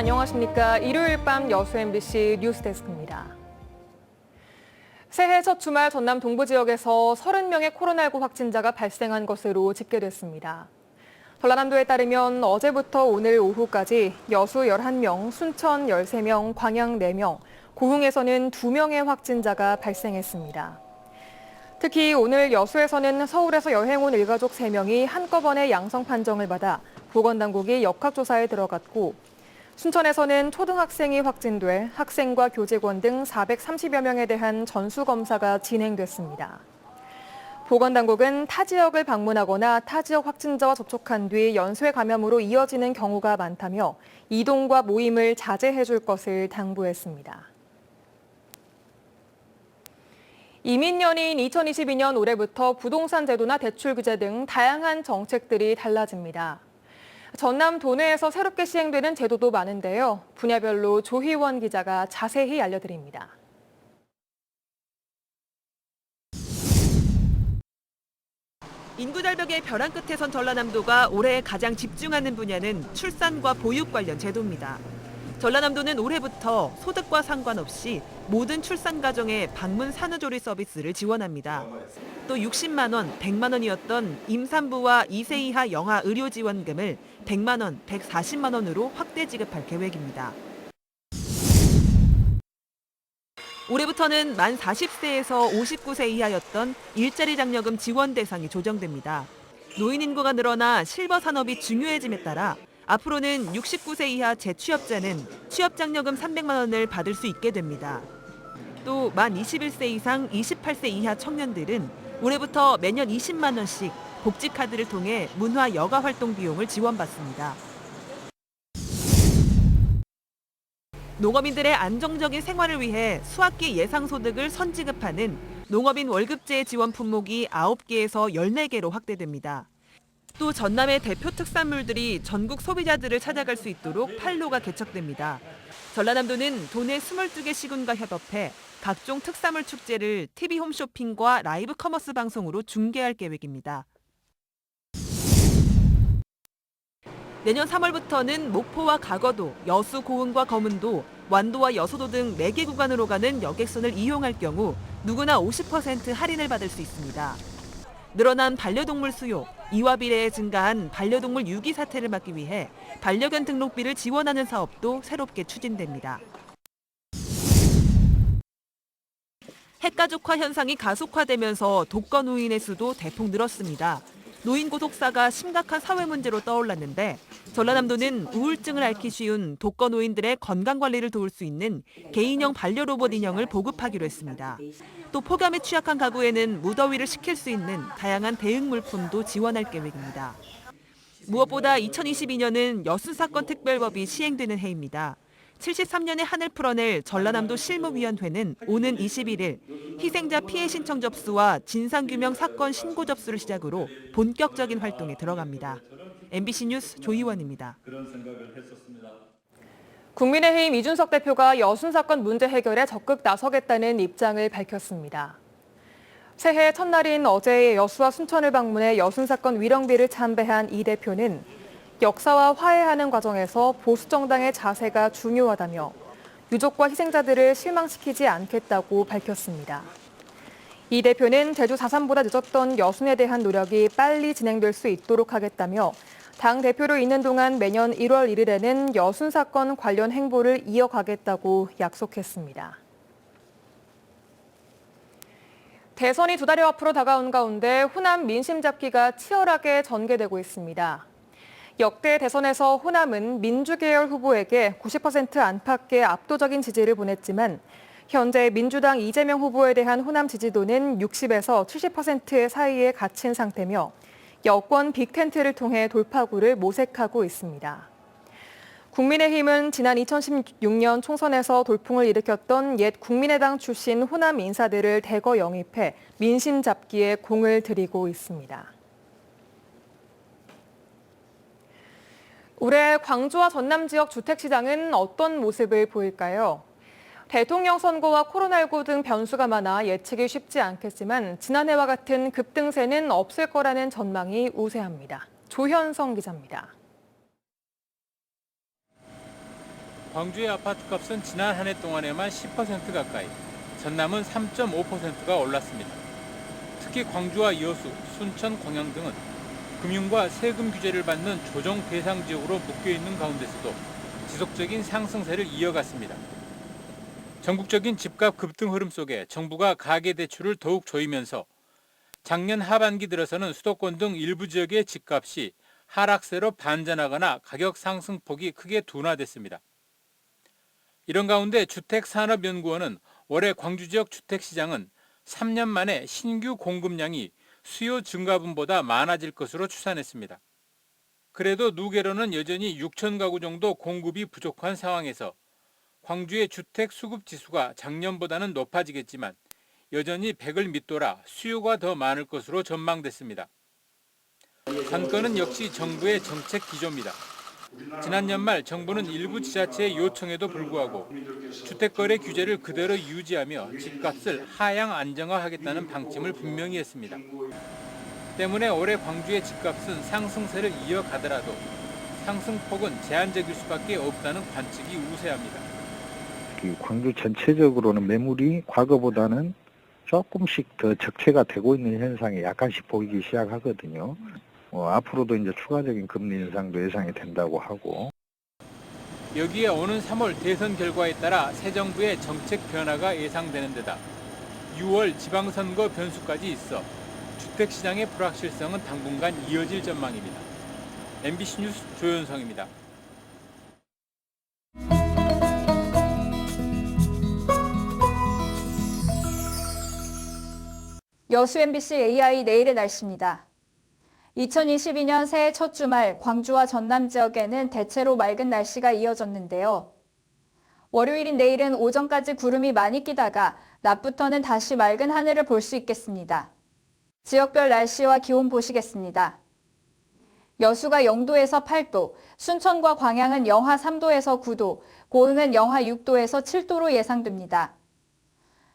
안녕하십니까. 일요일 밤 여수 MBC 뉴스데스크입니다. 새해 첫 주말 전남 동부 지역에서 30명의 코로나19 확진자가 발생한 것으로 집계됐습니다. 전라남도에 따르면 어제부터 오늘 오후까지 여수 11명, 순천 13명, 광양 4명, 고흥에서는 2명의 확진자가 발생했습니다. 특히 오늘 여수에서는 서울에서 여행 온 일가족 3명이 한꺼번에 양성 판정을 받아 보건당국이 역학조사에 들어갔고, 순천에서는 초등학생이 확진돼 학생과 교직원 등 430여 명에 대한 전수검사가 진행됐습니다. 보건당국은 타 지역을 방문하거나 타 지역 확진자와 접촉한 뒤 연쇄 감염으로 이어지는 경우가 많다며 이동과 모임을 자제해 줄 것을 당부했습니다. 이민년인 2022년 올해부터 부동산 제도나 대출 규제 등 다양한 정책들이 달라집니다. 전남 도내에서 새롭게 시행되는 제도도 많은데요. 분야별로 조희원 기자가 자세히 알려드립니다. 인구 절벽의 벼랑 끝에 선 전라남도가 올해 가장 집중하는 분야는 출산과 보육 관련 제도입니다. 전라남도는 올해부터 소득과 상관없이 모든 출산 가정에 방문 산후조리 서비스를 지원합니다. 또 60만 원, 100만 원이었던 임산부와 2세 이하 영아 의료 지원금을 100만 원, 140만 원으로 확대 지급할 계획입니다. 올해부터는 만 40세에서 59세 이하였던 일자리 장려금 지원 대상이 조정됩니다. 노인 인구가 늘어나 실버 산업이 중요해짐에 따라 앞으로는 69세 이하 재취업자는 취업장려금 300만 원을 받을 수 있게 됩니다. 또 만 21세 이상 28세 이하 청년들은 올해부터 매년 20만 원씩 복지카드를 통해 문화 여가 활동 비용을 지원받습니다. 농업인들의 안정적인 생활을 위해 수학기 예상소득을 선지급하는 농업인 월급제 지원 품목이 9개에서 14개로 확대됩니다. 또 전남의 대표 특산물들이 전국 소비자들을 찾아갈 수 있도록 판로가 개척됩니다. 전라남도는 도내 22개 시군과 협업해 각종 특산물 축제를 TV 홈쇼핑과 라이브 커머스 방송으로 중계할 계획입니다. 내년 3월부터는 목포와 가거도, 여수, 고흥과 거문도, 완도와 여서도 등 4개 구간으로 가는 여객선을 이용할 경우 누구나 50% 할인을 받을 수 있습니다. 늘어난 반려동물 수요, 이와 비례해 증가한 반려동물 유기 사태를 막기 위해 반려견 등록비를 지원하는 사업도 새롭게 추진됩니다. 핵가족화 현상이 가속화되면서 독거 노인의 수도 대폭 늘었습니다. 노인 고독사가 심각한 사회 문제로 떠올랐는데 전라남도는 우울증을 앓기 쉬운 독거 노인들의 건강 관리를 도울 수 있는 개인형 반려로봇 인형을 보급하기로 했습니다. 또 폭염에 취약한 가구에는 무더위를 식힐 수 있는 다양한 대응 물품도 지원할 계획입니다. 무엇보다 2022년은 여순사건 특별법이 시행되는 해입니다. 73년의 한을 풀어낼 전라남도 실무위원회는 오는 21일 희생자 피해 신청 접수와 진상규명 사건 신고 접수를 시작으로 본격적인 활동에 들어갑니다. MBC 뉴스 조희원입니다. 국민의힘 이준석 대표가 여순 사건 문제 해결에 적극 나서겠다는 입장을 밝혔습니다. 새해 첫날인 어제 여수와 순천을 방문해 여순 사건 위령비를 참배한 이 대표는 역사와 화해하는 과정에서 보수 정당의 자세가 중요하다며 유족과 희생자들을 실망시키지 않겠다고 밝혔습니다. 이 대표는 제주 4.3보다 늦었던 여순에 대한 노력이 빨리 진행될 수 있도록 하겠다며 당 대표로 있는 동안 매년 1월 1일에는 여순 사건 관련 행보를 이어가겠다고 약속했습니다. 대선이 2달여 앞으로 다가온 가운데 호남 민심 잡기가 치열하게 전개되고 있습니다. 역대 대선에서 호남은 민주계열 후보에게 90% 안팎의 압도적인 지지를 보냈지만 현재 민주당 이재명 후보에 대한 호남 지지도는 60에서 70% 사이에 갇힌 상태며 여권 빅텐트를 통해 돌파구를 모색하고 있습니다. 국민의힘은 지난 2016년 총선에서 돌풍을 일으켰던 옛 국민의당 출신 호남 인사들을 대거 영입해 민심 잡기에 공을 들이고 있습니다. 올해 광주와 전남 지역 주택시장은 어떤 모습을 보일까요? 대통령 선거와 코로나19 등 변수가 많아 예측이 쉽지 않겠지만 지난해와 같은 급등세는 없을 거라는 전망이 우세합니다. 조현성 기자입니다. 광주의 아파트값은 지난 한 해 동안에만 10% 가까이, 전남은 3.5%가 올랐습니다. 특히 광주와 여수, 순천, 광양 등은 금융과 세금 규제를 받는 조정 대상 지역으로 묶여있는 가운데서도 지속적인 상승세를 이어갔습니다. 전국적인 집값 급등 흐름 속에 정부가 가계대출을 더욱 조이면서 작년 하반기 들어서는 수도권 등 일부 지역의 집값이 하락세로 반전하거나 가격 상승폭이 크게 둔화됐습니다. 이런 가운데 주택산업연구원은 올해 광주 지역 주택시장은 3년 만에 신규 공급량이 수요 증가분보다 많아질 것으로 추산했습니다. 그래도 누계로는 여전히 6천 가구 정도 공급이 부족한 상황에서 광주의 주택 수급 지수가 작년보다는 높아지겠지만 여전히 100을 밑돌아 수요가 더 많을 것으로 전망됐습니다. 관건은 역시 정부의 정책 기조입니다. 지난 연말 정부는 일부 지자체의 요청에도 불구하고 주택거래 규제를 그대로 유지하며 집값을 하향 안정화하겠다는 방침을 분명히 했습니다. 때문에 올해 광주의 집값은 상승세를 이어가더라도 상승폭은 제한적일 수밖에 없다는 관측이 우세합니다. 광주 전체적으로는 매물이 과거보다는 조금씩 더 적체가 되고 있는 현상이 약간씩 보이기 시작하거든요. 앞으로도 이제 추가적인 금리 인상도 예상이 된다고 하고. 여기에 오는 3월 대선 결과에 따라 새 정부의 정책 변화가 예상되는 데다 6월 지방선거 변수까지 있어 주택시장의 불확실성은 당분간 이어질 전망입니다. MBC 뉴스 조현성입니다. 여수 MBC AI 내일의 날씨입니다. 2022년 새해 첫 주말 광주와 전남 지역에는 대체로 맑은 날씨가 이어졌는데요. 월요일인 내일은 오전까지 구름이 많이 끼다가 낮부터는 다시 맑은 하늘을 볼 수 있겠습니다. 지역별 날씨와 기온 보시겠습니다. 여수가 0도에서 8도, 순천과 광양은 영하 3도에서 9도, 고흥은 영하 6도에서 7도로 예상됩니다.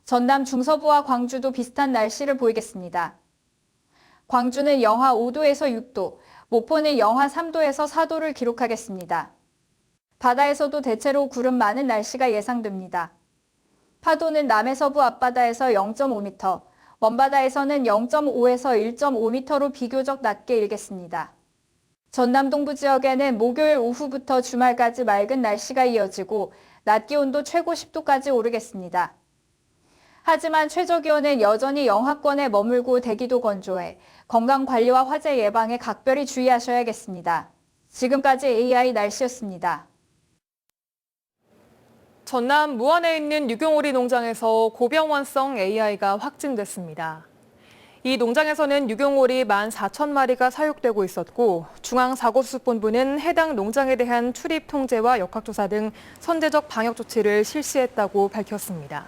전남 중서부와 광주도 비슷한 날씨를 보이겠습니다. 광주는 영하 5도에서 6도, 목포는 영하 3도에서 4도를 기록하겠습니다. 바다에서도 대체로 구름 많은 날씨가 예상됩니다. 파도는 남해서부 앞바다에서 0.5m, 먼바다에서는 0.5에서 1.5m로 비교적 낮게 일겠습니다. 전남 동부 지역에는 목요일 오후부터 주말까지 맑은 날씨가 이어지고 낮 기온도 최고 10도까지 오르겠습니다. 하지만 최저기온은 여전히 영하권에 머물고 대기도 건조해 건강관리와 화재 예방에 각별히 주의하셔야겠습니다. 지금까지 AI 날씨였습니다. 전남 무안에 있는 유경오리 농장에서 고병원성 AI가 확진됐습니다. 이 농장에서는 유경오리 14,000마리가 사육되고 있었고 중앙사고수습본부는 해당 농장에 대한 출입 통제와 역학조사 등 선제적 방역 조치를 실시했다고 밝혔습니다.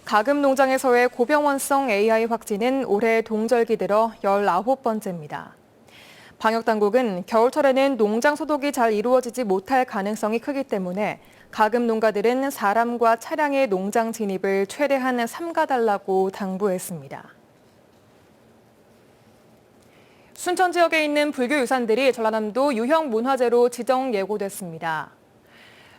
가금 농장에서의 고병원성 AI 확진은 올해 동절기 들어 19번째입니다. 방역당국은 겨울철에는 농장 소독이 잘 이루어지지 못할 가능성이 크기 때문에 가금 농가들은 사람과 차량의 농장 진입을 최대한 삼가달라고 당부했습니다. 순천 지역에 있는 불교 유산들이 전라남도 유형문화재로 지정 예고됐습니다.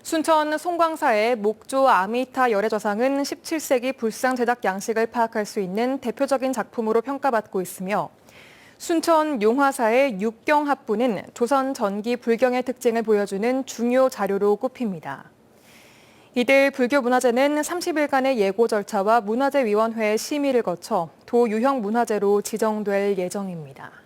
순천 송광사의 목조 아미타 열애저상은 17세기 불상 제작 양식을 파악할 수 있는 대표적인 작품으로 평가받고 있으며 순천 용화사의 육경합부는 조선 전기 불경의 특징을 보여주는 중요 자료로 꼽힙니다. 이들 불교문화재는 30일간의 예고 절차와 문화재위원회의 심의를 거쳐 도유형문화재로 지정될 예정입니다.